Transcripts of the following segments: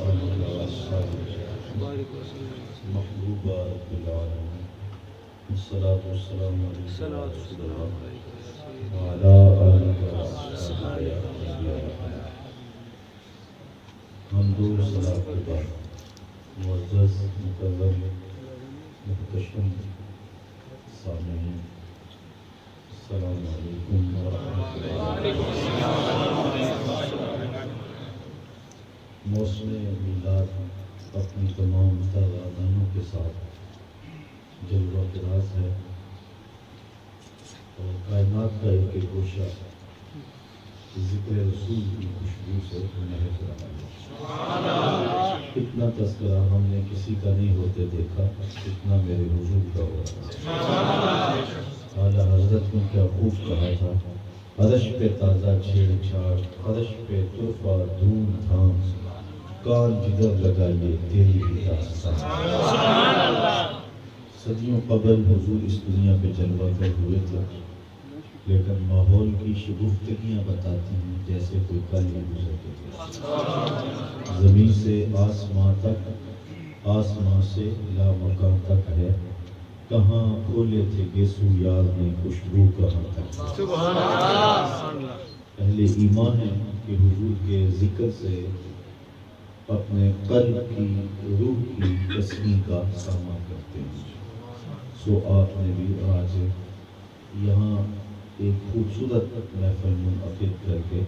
آلہ وصحبہ محبوبہ رب العالمین الصلاۃ والسلام علیکم یا رسول اللہ وعلی آلہ وصحبہ یا نبی اللہ۔ حمد و ثنا کے بعد معزز مکرم محتشم سامعین، السلام علیکم ورحمۃ اللہ۔ موسم میلاد اپنی تمام تازادانوں کے ساتھ جلوہ طراز ہے اور کائنات کا ایک گوشہ ذکر رسول کی خوشبو سے مہک رہا ہے۔ اتنا تذکرہ ہم نے کسی کا نہیں ہوتے دیکھا اتنا میرے حضور کا ہو رہا ہے۔ اعلیٰ حضرت نے کیا خوب کہا تھا، عرش پہ تازہ چھیڑ چھاڑ، عرش پہ طرفہ دھوم دھام، کان جدھر لگائیے تیری ہی داستان۔ صدیوں قبل حضور اس دنیا پہ جلوہ گر ہوئے تھے، لیکن ماحول کی شگفتگیاں بتاتی ہیں جیسے کوئی کل ہی گزر کے تھے۔ زمین سے آسمان تک، آسمان سے لامکان تک ہے، کہاں کھولے تھے گیسو یار نے خوشبو کہاں تک۔ اہل ایمان ہے کہ حضور کے ذکر سے اپنے قلب کی روح کی تسکین کا سامان کرتے ہیں۔ سو آپ نے بھی آج یہاں ایک خوبصورت محفل منعقد کر کے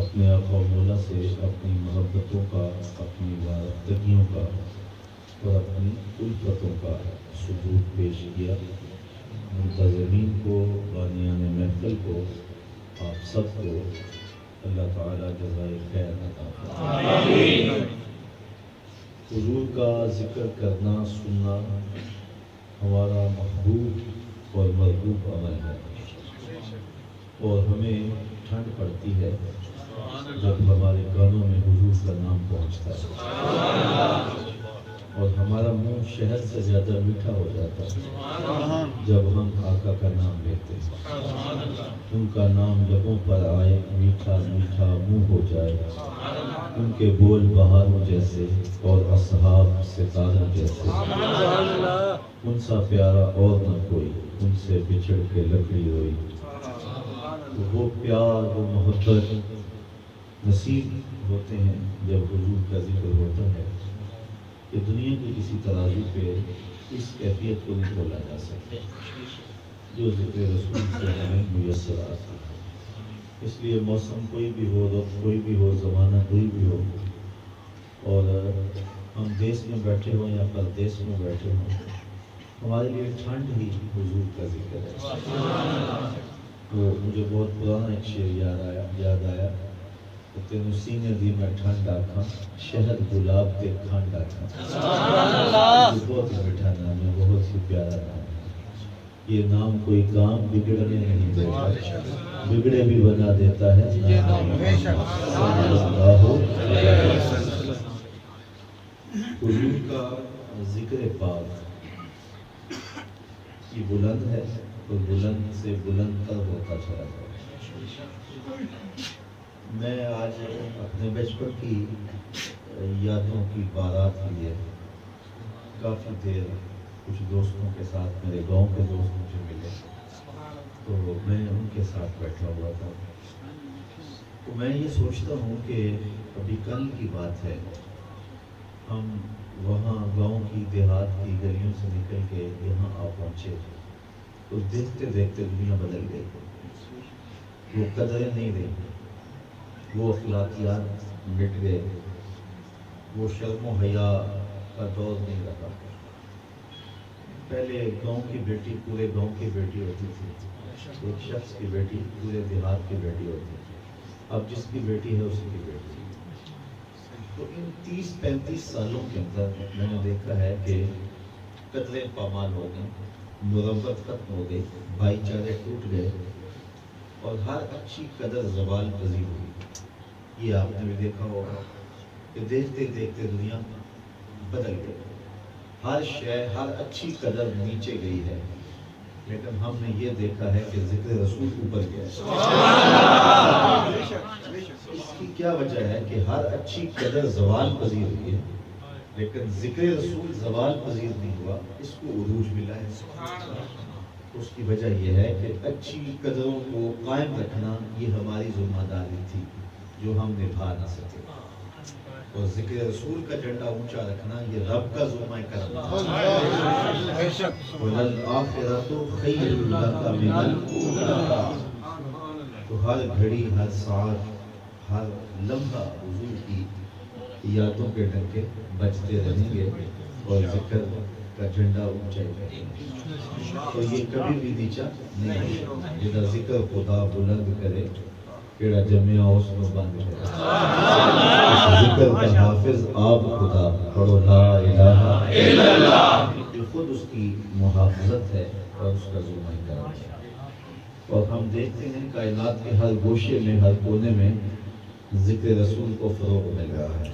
اپنے آقا و مولا سے اپنی محبتوں کا، اپنی وابستگیوں کا اور اپنی الفتوں کا ثبوت پیش کیا۔ منتظمین کو، بانیان محفل کو، آپ سب کو اللہ تعالیٰ جزائے خیر عطا فرمائے۔ حضور کا ذکر کرنا، سننا ہمارا محبوب اور مرغوب عمل ہے، اور ہمیں ٹھنڈ پڑتی ہے جب ہمارے کانوں میں حضور کا نام پہنچتا ہے، اور ہمارا منہ شہد سے زیادہ میٹھا ہو جاتا ہے جب ہم آقا کا نام لیتے ہیں۔ ان کا نام لبوں پر آئے، میٹھا میٹھا منہ ہو جائے، ان کے بول بہاروں جیسے اور اصحاب ستاروں جیسے، ان سا پیارا اور نہ کوئی، ان سے بچھڑ کے لکڑی روئی۔ وہ پیار، وہ محبت نصیب ہوتے ہیں جب حضور کا ذکر ہوتا ہے کہ دنیا کی کسی ترازو پہ اس کیفیت کو نہیں تولا جا سکتا جو ذکر رسول سے ہمیں میسر آتی ہے۔ اس لیے موسم کوئی بھی ہو، وقت کوئی بھی ہو، زمانہ کوئی بھی ہو، اور ہم دیس میں بیٹھے ہوں یا پردیس میں بیٹھے ہوں، ہمارے لیے ٹھنڈ ہی حضور کا ذکر ہے۔ تو مجھے بہت پرانا ایک شعر یاد آیا کہ تینوں سینے دی میں ٹھنڈ آکھاں، شہد گلاب تے کھانڈ آکھاں۔ بہت ہی میٹھا نام ہے، بہت ہی پیارا نام ہے۔ یہ نام کوئی کام بگڑنے نہیں دیتا، بگڑے بھی بنا دیتا ہے۔ حضور کا ذکر پاک یہ بلند ہے اور بلند سے بلند تر ہوتا چلا جائے۔ میں آج اپنے بچپن کی یادوں کی بارات لیے کافی دیر کچھ دوستوں کے ساتھ، میرے گاؤں کے دوست مجھے ملے تو میں ان کے ساتھ بیٹھا ہوا تھا۔ تو میں یہ سوچتا ہوں کہ ابھی کل کی بات ہے، ہم وہاں گاؤں کی، دیہات کی گلیوں سے نکل کے یہاں آ پہنچے تو دیکھتے دیکھتے دنیا بدل گئی۔ وہ قدریں نہیں رہی، وہ اخلاقیات مٹ گئے، وہ شرم و حیا کا دور نہیں رہا۔ پہلے گاؤں کی بیٹی پورے گاؤں کی بیٹی ہوتی تھی، ایک شخص کی بیٹی پورے دیہات کی بیٹی ہوتی تھی، اب جس کی بیٹی ہے اسی کی بیٹی۔ تو ان 30-35 سالوں کے اندر میں نے دیکھا ہے کہ قدریں پامال ہو گئیں، مروت ختم ہو گئی، بھائی چارے ٹوٹ گئے، اور ہر اچھی قدر زوال پذیر ہوئی۔ یہ آپ نے بھی دیکھا ہوگا کہ دیکھتے دیکھتے دنیا بدل گئی، ہر شے، ہر اچھی قدر نیچے گئی ہے، لیکن ہم نے یہ دیکھا ہے کہ ذکر رسول اوپر گیا ہے۔ اس کی کیا وجہ ہے کہ ہر اچھی قدر زوال پذیر ہوئی ہے، لیکن ذکر رسول زوال پذیر نہیں ہوا، اس کو عروج ملا ہے۔ اس کی وجہ یہ ہے کہ اچھی قدروں کو قائم رکھنا یہ ہماری ذمہ داری تھی جو ہم نبھا نہ سکے، اور ذکر رسول کا جھنڈا اونچا رکھنا یہ رب کا ذمہ کرم تھا۔ وَلَلْآخِرَةُ خَيْرٌ لَكَ مِنَ الْأُولَىٰ۔ تو ہر گھڑی، ہر ساعت، ہر لمحہ حضور کی یادوں کے ڈنکے بجتے رہیں گے اور ذکر کا جھنڈا اونچا کریں گے، تو یہ کبھی بھی نیچا نہیں ہوگا۔ جدا ذکر خدا بلند کرے، کیڑا جمعہ اس میں بند کرے۔ ذکر کا حافظ آپ خدا، پڑھو لا الہ الا اللہ، یہ خود اس کی محافظت ہے اور اس کا ذمہ کرم ہے۔ اور ہم دیکھتے ہیں کائنات کے ہر گوشے میں، ہر کونے میں ذکر رسول کو فروغ مل رہا ہے،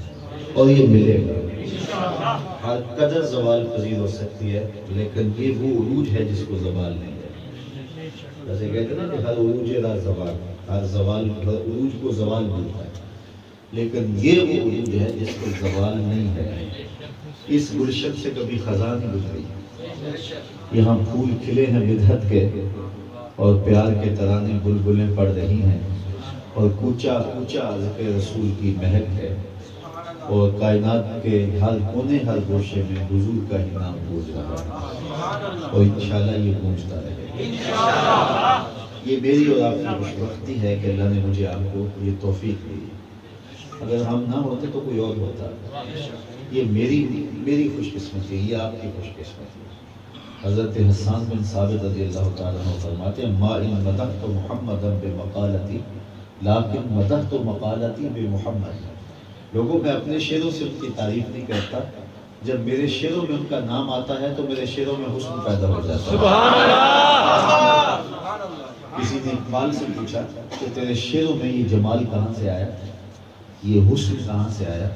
اور یہ ملے گا۔ ہر قدر زوال پذیر ہو سکتی ہے، لیکن یہ وہ عروج ہے جس کو زوال نہیں ہے۔ جیسے کہتے ہیں نا کہ ہر عروج را زوال، ہر زوال، ہر عروج کو زوال ملتا ہے، لیکن یہ وہ عروج ہے جس کو زوال نہیں ہے۔ اس گلشن سے کبھی خزاں نہیں گزری، یہاں پھول کھلے ہیں بدعت کے، اور پیار کے ترانے بلبلیں پڑھ رہی ہیں، اور کوچا کوچا ذکر رسول کی مہک ہے، اور کائنات کے ہر کونے، ہر گوشے میں حضور کا ہی نام گونج رہا ہے، اور انشاءاللہ یہ گونجتا رہے گا۔ یہ میری اور آپ کی خوش بختی ہے کہ اللہ نے مجھے آپ کو یہ توفیق دی۔ اگر ہم نہ ہوتے تو کوئی اور ہوتا۔ یہ میری خوش قسمتی ہے، یہ آپ کی خوش قسمتی ہے۔ حضرت حسان بن ثابت رضی اللہ تعالیٰ عنہ فرماتے ہیں ما ان مدحت محمدا بمقالتی لیکن مدحت مقالتی بمحمد۔ لوگوں میں اپنے شعروں سے ان کی تعریف نہیں کرتا، جب میرے شعروں میں ان کا نام آتا ہے تو میرے شعروں میں حسن پیدا ہو جاتا ہے۔ سبحان اللہ۔ کسی نے اقبال سے پوچھا کہ تیرے شعروں میں یہ جمال کہاں سے آیا، یہ حسن کہاں سے آیا؟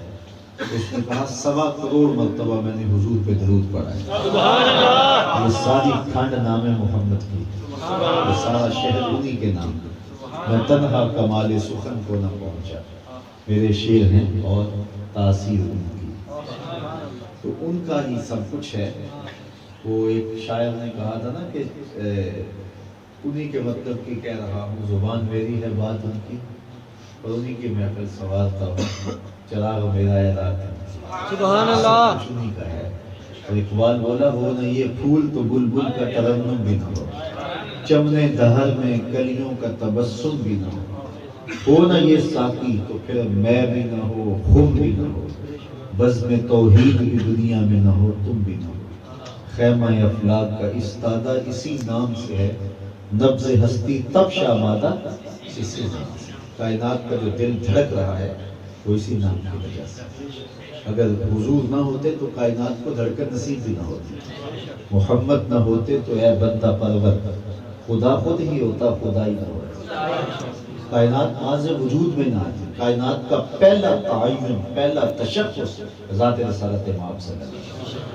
اس نے کہا 1.25 کروڑ مرتبہ میں نے حضور پہ درود پڑھا ہے۔ سبحان اللہ۔ یہ ساری کھنڈ نام ہے محمد کی، یہ سارا شہر انہی کے نام ہے۔ میں تنہا کمال سخن کو نہ پہنچا، میرے شعر ہیں اور تاثیر ان کی، تو ان کا ہی سب کچھ ہے۔ وہ ایک شاعر نے کہا تھا نا کہ انہی کے مطلب کی کہہ رہا ہوں، زبان میری ہے بات ان کی، اور انہی کی محفل سنوارتا ہوں، چراغ میرا ہے رات۔ سبحان اللہ۔ سب کچھ انہی کا ہے۔ اور اقبال بولا ہو نہ یہ پھول تو بلبل کا ترنم بھی نہ ہو، چمنے دہر میں کلیوں کا تبسم بھی نہ ہو نہ یہ ساقی تو پھر میں بھی نہ ہو، خم بھی نہ ہو، بزم توحید بھی دنیا میں نہ ہو، تم بھی نہ ہو۔ خیمہ افلاک کا استادہ اسی نام سے ہے، نبض ہستی تب شامادہ اسی نام سے۔ کائنات کا جو دل دھڑک رہا ہے وہ اسی نام کی وجہ سے۔ اگر حضور نہ ہوتے تو کائنات کو دھڑکن نصیب بھی نہ ہوتی، محمد نہ ہوتے تو اے بندہ پرور، خدا خود ہی ہوتا، خدا ہی نہ ہوتا، کائنات ماض وجود میں نہ آتی۔ کائنات کا پہلا تعین، پہلا تشخص ذات رسالت مآب صلی اللہ علیہ وسلم۔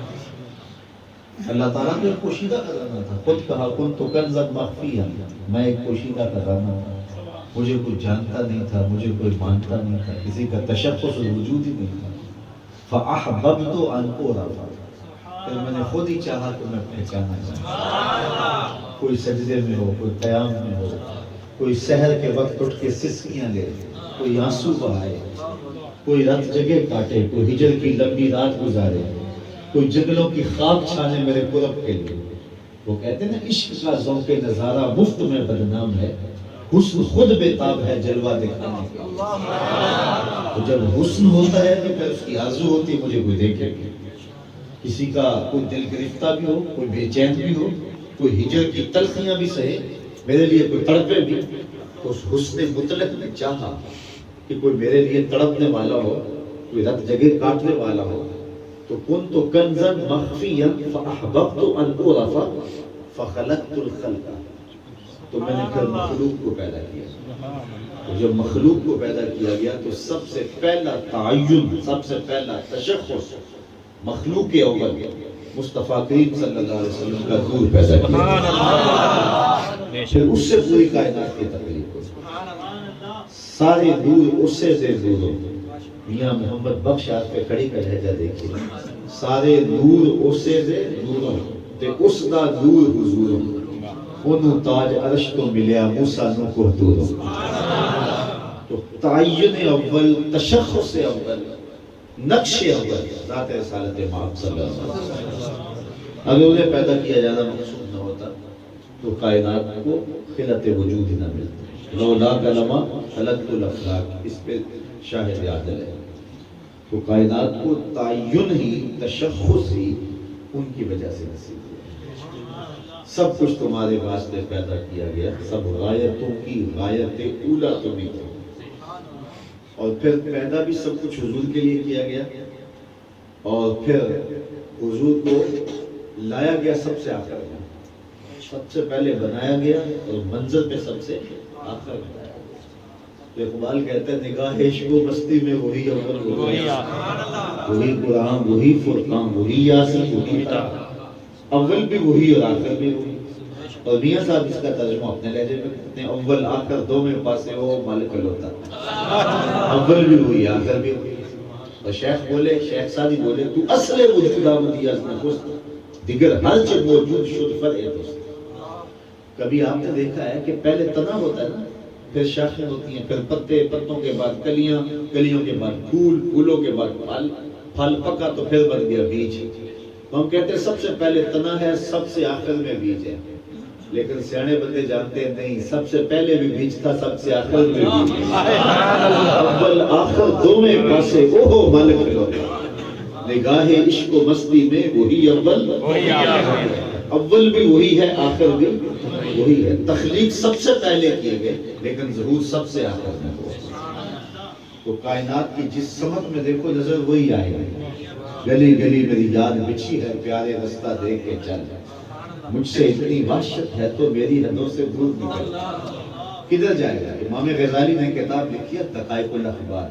اللہ تعالیٰ کا ایک پوشیدہ خزانہ تھا، خود کہا کنت کنزا مخفیا، میں ایک پوشیدہ خزانہ تھا، مجھے کوئی جانتا نہیں تھا، مجھے کوئی مانتا نہیں تھا، کسی کا تشخص اور وجود ہی نہیں تھا۔ فأحببت ان أعرف، پھر میں نے خود ہی چاہا کہ میں پہچانا جاؤں، کوئی سجدے میں ہو، کوئی قیام میں ہو، کوئی سحر کے وقت اٹھ کے سسکیاں لے، کوئی آنسو بہائے، کوئی رات جگہ کاٹے، کوئی ہجر کی لمبی رات گزارے، کوئی جنگلوں کی خاک چھانے میرے قرب کے لیے۔ وہ کہتے ہیں نا عشق کا ذوق نظارہ مفت میں بدنام ہے، حسن خود بے تاب ہے جلوہ دکھانے کے لیے۔ تو جب حسن ہوتا ہے تو پھر اس کی آرزو ہوتی ہے مجھے کوئی دیکھے، کسی کا کوئی دل گرفتہ بھی ہو، کوئی بے چین بھی ہو، کوئی ہجر کی تلخیاں بھی سہے، میرے لیے کوئی تڑپے بھی، تو اس حسن مطلق نے چاہا کہ کوئی میرے لیے تڑپنے والا ہو، کوئی رت جگہ کاٹنے والا ہو۔ تو کنت کنزا مخفیا فاحببت ان اعرف فخلقت الخلق، تو میں نے پھر مخلوق کو پیدا کیا۔ تو جب مخلوق کو پیدا کیا گیا تو سب سے پہلا تعین، سب سے پہلا تشخص مخلوق اول مصطفیٰ کریم صلی اللہ علیہ وسلم کا نور پیدا کیا، پھر اس سے پوری کائنات کی تخلیق ہوئی۔ سارے نور اس سے دور ہو۔ میاں محمد بخش آپ پہ کھڑی کا لہجہ دیکھیے، سارے نور اس سے دور ہو تے اس دا نور حضور ہو، انہوں تاج عرش تو ملیا موسیٰ نو کو دور ہو۔ تو تعین اول، تشخص اول، نقش اول ذات رسالت مآب صلی اللہ علیہ وسلم۔ اگر انہیں پیدا کیا جانا مقصود نہ ہوتا تو کائنات کو خلعت وجود ہی نہ ملتی۔ لولا کلمہ خلقت الافلاک، اس پہ شاہد عادل ہے۔ تو کائنات کو تعین ہی، تشخص ہی ان کی وجہ سے نصیب ہوا۔ سب کچھ تمہارے واسطے پیدا کیا گیا، سب غایتوں کی غایت اولا تمہیں کی، اور پھر پیدا بھی سب کچھ حضور کے لیے کیا گیا، اور پھر حضور کو لایا گیا سب سے آخر میں، سب سے پہلے بنایا گیا اور منظر پہ سب سے آخر میں۔ تو اقبال کہتا ہے نگاہ عشق و مستی میں وہی اول وہی قرآن، وہی فرقان، وہی یاسین، وہی اول بھی وہی اور آخر بھی وہی۔ اور میاں صاحب اس کا ترجمہ اپنے لہجے میں کہتے ہیں اول آخر دو میں پاسے ہو مالک الوتا، اول بھی وہی آخر بھی وہی۔ اور شیخ بولے، شیخ سادی بولے تو اصل وجود آمدی از نخست دیگر ہر چیز موجود شد فرع دوست۔ کبھی آپ نے دیکھا ہے کہ پہلے تنا ہوتا ہے نا، پھر شاخیں ہوتی ہیں، پھر پتے، پتوں کے بعد کلیاں، کلیوں کے بعد پھول، پھولوں کے بعد پھل، پھل پکا تو پھر بن گیا بیج۔ تو ہم کہتے ہیں سب سے پہلے تنا ہے، سب سے آخر میں بیج ہے، لیکن سیانے بندے جانتے ہیں نہیں، سب سے پہلے بھی بیج تھا، سب سے آخر میں بیج ہے۔ اول آخر دو میں پاسے اوہو مالک الوتا، نگاہ عشق و مستی میں وہی اول اول بھی وہی ہے، آخر بھی وہی ہے۔ تخلیق سب سے پہلے کیے گئے لیکن ظہور سب سے آخر میں ہوا۔ تو کائنات کی جس سمت میں دیکھو نظر وہی آئے گی۔ گلی گلی میری یاد بچھی ہے، پیارے رستہ دیکھ کے چل، مجھ سے اتنی وحشت ہے تو میری حدوں سے دور نکل، کدھر جائے گا؟ امام غزالی نے کتاب لکھی ہے دقائق الاخبار،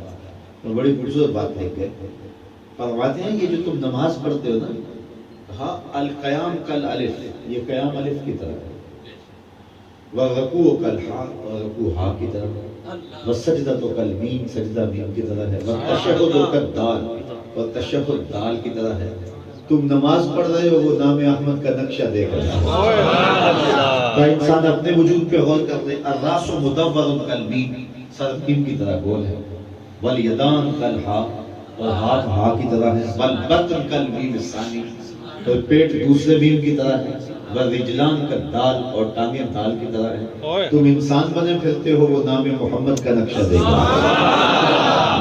تو بڑی خوبصورت بات لکھ کے فرماتے ہیں یہ جو تم نماز پڑھتے ہو نا، ہاں القیام کل الف، یہ قیام الف کی طرح ہے، وَرَكُوعُ كَالْحَا، اور رکوع ہا کی طرح ہے، وَالسَّجْدَةُ كَالْمِيم، سجدہ میم کی طرح ہے، وَالتَّشَهُدُ كَالدَّال، اور تشہد دال کی طرح ہے۔ تم نماز پڑھ رہے ہو، وہ نام احمد کا نقشہ دیکھ رہا ہے۔ تو انسان اپنے وجود پہ غور کر لے، الراس مدور کالمیم، سر میم کی طرح گول ہے، والیدان کالحا، اور ہاتھ ہا کی طرح ہے، والبطن کالمیم الثانی، اور پیٹ دوسرے میم کی طرح ہے، والرجلان کالدال، اور ٹانگیں دال کی طرح ہے۔ تم انسان بنے پھرتے ہو، وہ نام محمد کا نقشہ دیکھ رہا ہے۔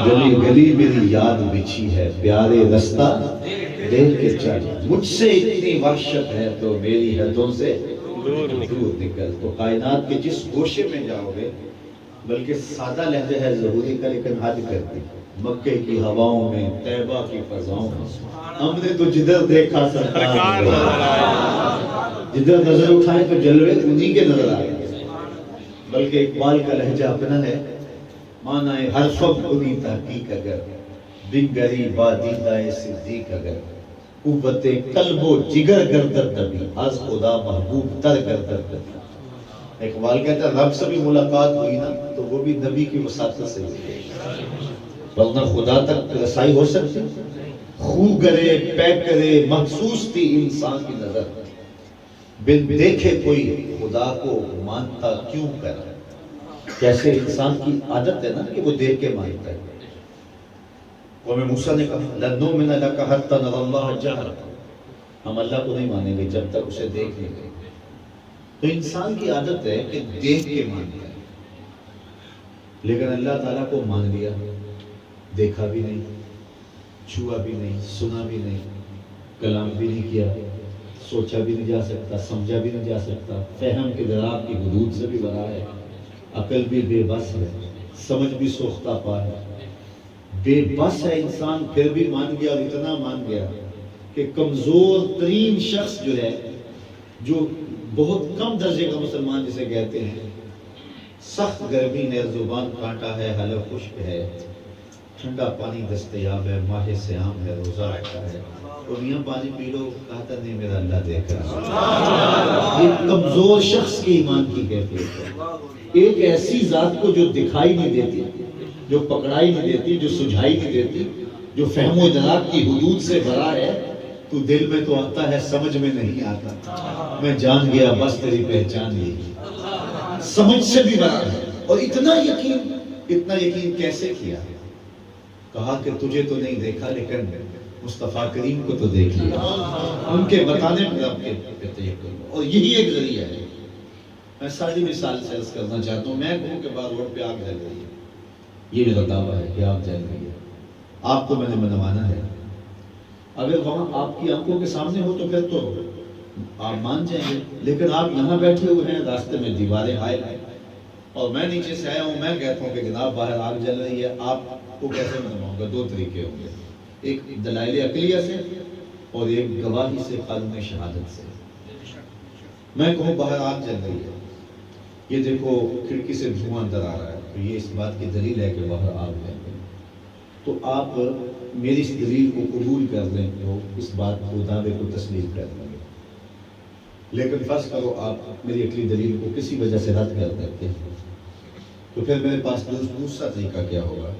گلی گلی میری یاد بچھی ہے، پیارے رستہ دیکھ کے چل، مجھ سے اتنی وحشت ہے تو میری حدوں سے دور نکل۔ تو کائنات کے جس گوشے میں جاؤ گے، بلکہ سادہ لہجہ ہے ضروری کا لیکن حد کرتی، مکے کی ہواؤں میں، طیبہ کی فضاؤں میں، ہم نے تو جدھر دیکھا سرکار، جدھر نظر اٹھائے تو جلوے انہی کے نظر آئے۔ بلکہ اقبال کا لہجہ اپنا ہے، معنی ہر فق انہی تحقیق اگر، بنگری بادیدہ صدیق اگر، قوت قلب و جگر گردر دبی، از خدا محبوب تر گردر دبی۔ اقبال کہتا ہے رب سے بھی ملاقات ہوئی نا تو وہ بھی نبی کی وساطت سے ہوئی، ورنہ خدا تک رسائی ہو سکتی؟ خو گرے پے کرے محسوس تھی انسان کی نظر، بن دیکھے کوئی خدا کو مانتا کیوں کر۔ کیسے انسان کی عادت ہے نا کہ وہ دیکھ کے مانتا ہے۔ قوم موسیٰ نے کہا لَن نُؤْمِنَ لَكَ حَتَّى نَرَى اللَّهَ جَهْرَةً، ہم اللہ کو نہیں مانیں گے جب تک اسے دیکھ لیں گے۔ تو انسان کی عادت ہے کہ دیکھ کے مانتا ہے، لیکن اللہ تعالیٰ کو مان لیا، دیکھا بھی نہیں، چھوا بھی نہیں، سنا بھی نہیں، کلام بھی نہیں کیا، سوچا بھی نہیں جا سکتا، سمجھا بھی نہیں جا سکتا، فہم کے دراز کی حدود سے بھی بڑا ہے، عقل بھی بے بس ہے، سمجھ بھی سوختہ پا ہے، بے بس ہے انسان، پھر بھی مان گیا، اور اتنا مان گیا کہ کمزور ترین شخص جو ہے، جو بہت کم درجے کا مسلمان جسے کہتے ہیں، سخت گرمی ہے، زبان کانٹا ہے، حلق خشک ہے، ٹھنڈا پانی دستیاب ہے، ماہ سیام ہے، روزہ رکھا ہے، تو میاں پانی پی لو، کہتا نہیں میرا اللہ دیکھ رہا ہے۔ یہ کمزور شخص کے ایمان کی کیفیت ہے۔ ایک ایسی ذات کو جو دکھائی نہیں دیتی، جو پکڑائی نہیں دیتی، جو سجھائی نہیں دیتی، جو فہم و ادراک کی حدود سے بھرا ہے، تو دل میں تو آتا ہے، سمجھ میں نہیں آتا۔ میں جان گیا بس تیری پہچان یہی، سمجھ سے بھی بھرا ہے۔ اور اتنا یقین کیسے کیا؟ کہا کہ تجھے تو نہیں دیکھا لیکن مصطفیٰ کریم کو تو دیکھ لیا، ان کے بتانے پر آپ کے تیقن، اور یہی ایک ذریعہ ہے۔ میں ساری مثال سے عرض کرنا چاہتا ہوں، میں کہوں کہ بعد روڈ پہ آگ جل رہی ہے، یہ میرا دعویٰ ہے کہ آگ جل رہی ہے، آپ کو میں نے منوانا ہے۔ اگر وہاں آپ کی آنکھوں کے سامنے ہو تو پھر تو آپ مان جائیں گے، لیکن آپ یہاں بیٹھے ہوئے ہیں، راستے میں دیواریں حائل ہیں، اور میں نیچے سے آیا ہوں، میں کہتا ہوں کہ جناب باہر آگ جل رہی ہے، آپ کو کیسے منواؤں گا؟ دو طریقے ہوں گے، ایک دلائل عقلیہ سے اور ایک گواہی سے، قانون شہادت سے۔ میں کہوں باہر آگ جل رہی ہے، یہ دیکھو کھڑکی سے دھواں اندر آ رہا ہے، تو یہ اس بات کی دلیل ہے کہ باہر آگ ہے، تو آپ میری اس دلیل کو قبول کر لیں تو اس بات کو، دعوے کو تسلیم کر لیں گے۔ لیکن فرض کرو آپ میری عقلی دلیل کو کسی وجہ سے رد کر دیتے ہیں، تو پھر میرے پاس دوسرا طریقہ کیا ہوگا؟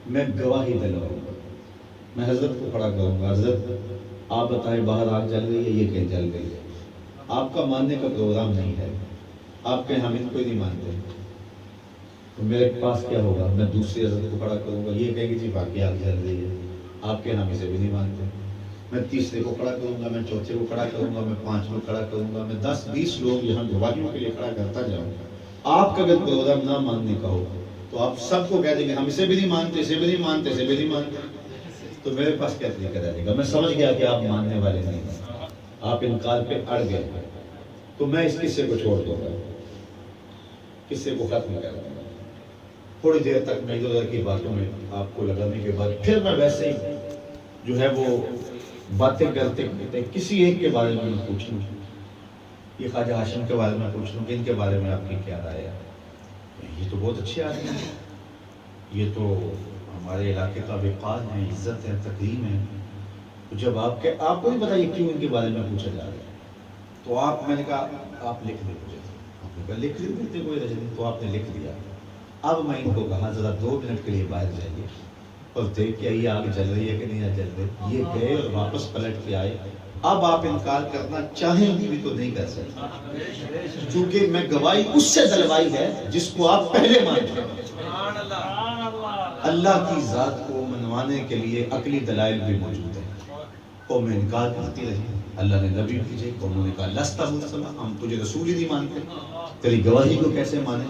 میں گواہی دلواؤں گا، میں حضرت کو کھڑا کروں گا، حضرت آپ بتائیں باہر آگ جل رہی ہے، یہ کہ جل رہی ہے، آپ کا ماننے کا پروگرام نہیں ہے، آپ کہیں ہم ان کو ہی نہیں مانتے، تو میرے پاس کیا ہوگا؟ میں دوسری حضرت کو کھڑا کروں گا، یہ کہیں گے جی باقی آگ جل رہی ہے، آپ کے ہم اسے بھی نہیں مانتے، میں تیسرے کو کھڑا کروں گا، میں چوتھے کو کھڑا کروں گا، میں پانچویں کو کھڑا کروں گا، میں 10-20 لوگ یہاں گواہیوں کے لیے کھڑا کرتا جاؤں گا۔ آپ کا اگر پروگرام نہ ماننے کا ہو تو آپ سب کو کہہ دیں گے ہم اسے بھی نہیں مانتے، اسے بھی نہیں مانتے، اسے بھی نہیں مانتے، تو میرے پاس کیا طریقہ رہے گا؟ میں سمجھ گیا کہ آپ ماننے والے نہیں ہیں، آپ انکار پہ اڑ گئے، تو میں اس قصے کو چھوڑ دوں گا، قصے کو ختم کر دوں گا، تھوڑی دیر تک میں ادھر کی باتوں میں آپ کو لگانے کے بعد پھر میں ویسے ہی جو ہے وہ باتیں کرتے کرتے کسی ایک کے بارے میں پوچھ لوں، یہ خواجہ ہاشم کے بارے میں پوچھ لوں کہ ان کے بارے میں آپ کی کیا رائے ہے؟ یہ تو بہت اچھے آدمی ہیں، یہ تو ہمارے علاقے کا وقار ہے، عزت ہے، تکریم ہے، تو جب آپ کو نہیں پتا یہ کیوں ان کے بارے میں پوچھا جا رہا ہے، تو میں نے کہا آپ لکھ دیں مجھے، آپ نے کہا لکھ دیں، کوئی رجل نہیں، تو آپ نے لکھ دیا۔ اب میں ان کو کہا ذرا 2 منٹ کے لیے باہر جائیے اور دیکھ کے آئیے آگ جل رہی ہے کہ نہیں جل رہی۔ یہ گئے اور واپس پلٹ کے آئے۔ اب آپ انکار کرنا چاہیں بھی تو نہیں کر سکتے، چونکہ میں گواہی اس سے دلوائی ہے جس کو آپ پہلے مانتے ہیں۔ اللہ کی ذات کو منوانے کے لیے عقلی دلائل بھی موجود ہیں، قوم انکار کرتی رہی، اللہ نے نبی بھیجے، قوموں نے کہا لستا مرسلا، ہم تجھے رسول ہی نہیں مانتے، تیری گواہی کو کیسے مانیں؟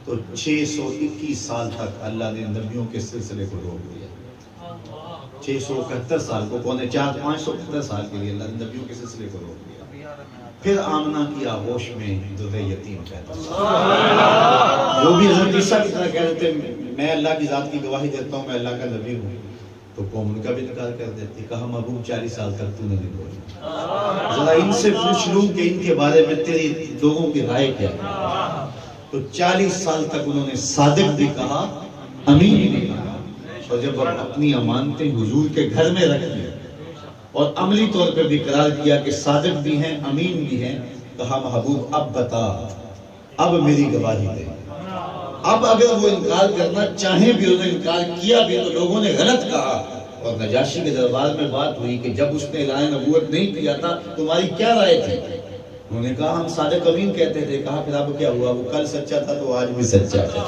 تو 621 سال تک اللہ نے نبیوں کے سلسلے کو روک دیا، 671 سال کو، 575 سال کے لیے اللہ نے نبیوں کے سلسلے کو روک دیا۔ پھر آمنہ کی آغوش میں درد یتیم پیدا ہوا، جو بھی حضرت عیسیٰ کی طرح کہہ دیتے میں اللہ کی ذات کی گواہی دیتا ہوں، میں اللہ کا نبی ہوں، تو قوم ان کا بھی انکار کر دیتی، کہا محبوب 40 سال تک تو نہیں بولا، ذرا ان سے پوچھ لوں کہ ان کے بارے میں تیری لوگوں کی رائے کیا ہے؟ تو 40 سال تک انہوں نے صادق بھی کہا، امین بھی کہا، اور جب اپنی امانتیں حضور کے گھر میں رکھ دیا اور عملی طور پہ بھی قرار کیا کہ صادق بھی ہیں، امین بھی ہیں، کہا محبوب اب بتا، اب میری گواہی دے۔ اب اگر وہ انکار کرنا چاہیں بھی، انہوں نے انکار کیا بھی تو لوگوں نے غلط کہا، اور نجاشی کے دربار میں بات ہوئی کہ جب اس نے اعلان نبوت نہیں کیا تھا تمہاری کیا رائے تھی؟ انہوں نے کہا ہم صادق امین کہتے تھے۔ کہا پھر اب کیا ہوا؟ وہ کل سچا تھا تو آج بھی سچا ہے۔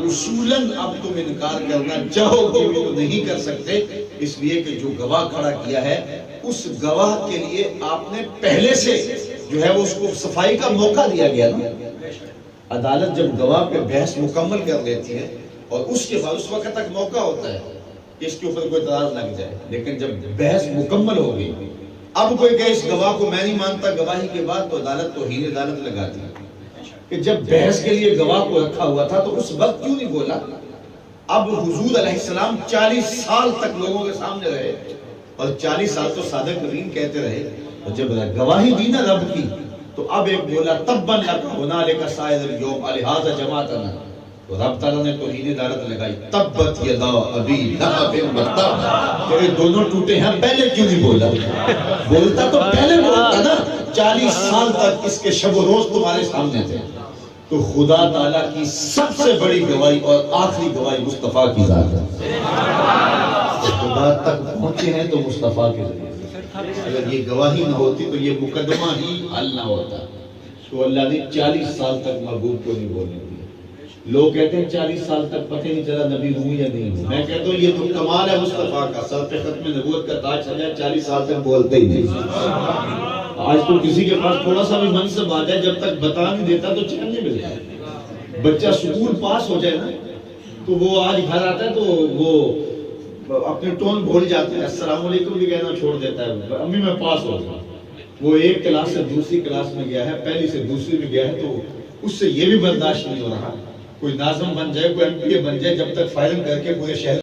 اصولاً اب تم انکار کرنا چاہو گے بھی تو نہیں کر سکتے، اس لیے کہ جو گواہ کھڑا کیا ہے اس گواہ کے لیے آپ نے پہلے سے جو ہے وہ اس کو صفائی کا موقع دیا گیا نا۔ عدالت جب گواہ پہ بحث مکمل کر لیتی ہے اور اس کے بعد اس وقت تک موقع ہوتا ہے کہ اس کے اوپر کوئی اعتراض لگ جائے، لیکن جب بحث مکمل ہو گئی اب کوئی کہ اس گواہ کو میں نہیں مانتا گواہی کے بعد، تو عدالت توہین عدالت لگاتی ہے کہ جب بحث کے لیے گواہ کو رکھا ہوا تھا تو اس وقت کیوں نہیں بولا؟ اب حضور علیہ السلام 40 سال تک لوگوں کے سامنے رہے اور 40 سال تو صادق امین کہتے رہے، اور جب گواہی دی نا رب کی تو اب ایک بولا تبا لک ہنالک سائر الیوم لہذا جماعتنا، تو رب تعالیٰ نے توحید عدالت لگائی، تبت یدا ابی لہب وتب، تیرے دونوں ٹوٹے ہیں، پہلے کیوں نہیں بولا؟ بولتا تو پہلے بولتا نا، 40 سال تک اس کے شب و روز تمہارے سامنے تھے۔ تو خدا تعالیٰ کی سب سے بڑی گواہی اور آخری گواہی مصطفیٰ کی ذات ہے۔ تو خدا تک پہنچے ہیں تو مصطفیٰ کے ذریعے سے۔ اگر یہ گواہی نہ ہوتی تو یہ مقدمہ ہی حل نہ ہوتا۔ تو اللہ نے 40 سال تک محبوب کو نہیں بولنے دیا۔ لوگ کہتے ہیں 40 سال تک پتہ نہیں چلا نبی ہوں یا نہیں ہوں۔ میں کہتا ہوں یہ تو کمال ہے مصطفیٰ کا، سر پہ ختم نبوت کا تاج سجا، 40 سال تک بولتے ہی نہیں۔ آج تو کسی کے پاس تھوڑا سا بھی منصب آ جائے، جب تک بتا نہیں دیتا تو چین نہیں ملتا۔ بچہ سکول پاس ہو جائے نا تو وہ آج گھر آتا ہے تو وہ اپنے ٹون بھول جاتے ہیں، السلام علیکم بھی کہنا چھوڑ دیتا ہے، امی میں پاس ہو گیا۔ وہ ایک کلاس سے دوسری کلاس میں گیا ہے، پہلی سے دوسری میں گیا ہے، تو اس سے یہ بھی برداشت نہیں ہو رہا کوئی ناظم بن جائے، کوئی ایم پی اے بن جائے، جب تک فائرنگ کر کے پورے شہر